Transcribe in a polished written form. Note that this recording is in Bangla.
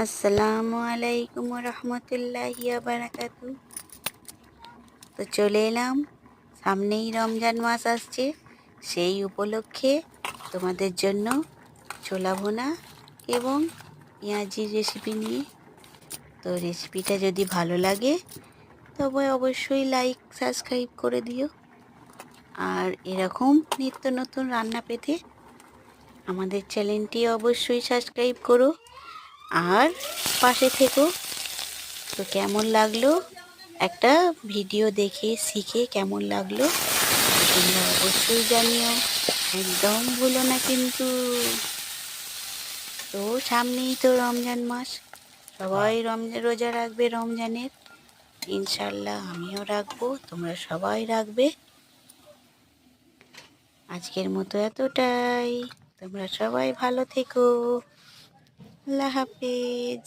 আসসালামু আলাইকুম রহমতুল্লাহি বারাকাতু। তো চলে এলাম, সামনেই রমজান মাস আসছে, সেই উপলক্ষে তোমাদের জন্য ছোলা ভুনা এবং পেঁয়াজির রেসিপি নিয়ে। তো রেসিপিটা যদি ভালো লাগে তবে অবশ্যই লাইক সাবস্ক্রাইব করে দিও। আর এরকম নিত্য নতুন রান্না পেতে আমাদের চ্যানেলটি অবশ্যই সাবস্ক্রাইব করো আর পাশে থেকো। তো কেমন লাগলো, একটা ভিডিও দেখে শিখে কেমন লাগলো তোমরা অবশ্যই জানিও, একদম ভুলো না কিন্তু। তো সামনেই তো রমজান মাস, সবাই রোজা রাখবে রমজানের। ইনশাল্লাহ আমিও রাখবো, তোমরা সবাই রাখবে। আজকের মতো এতটাই, তোমরা সবাই ভালো থেকো। আল্লাহ হাফেজ।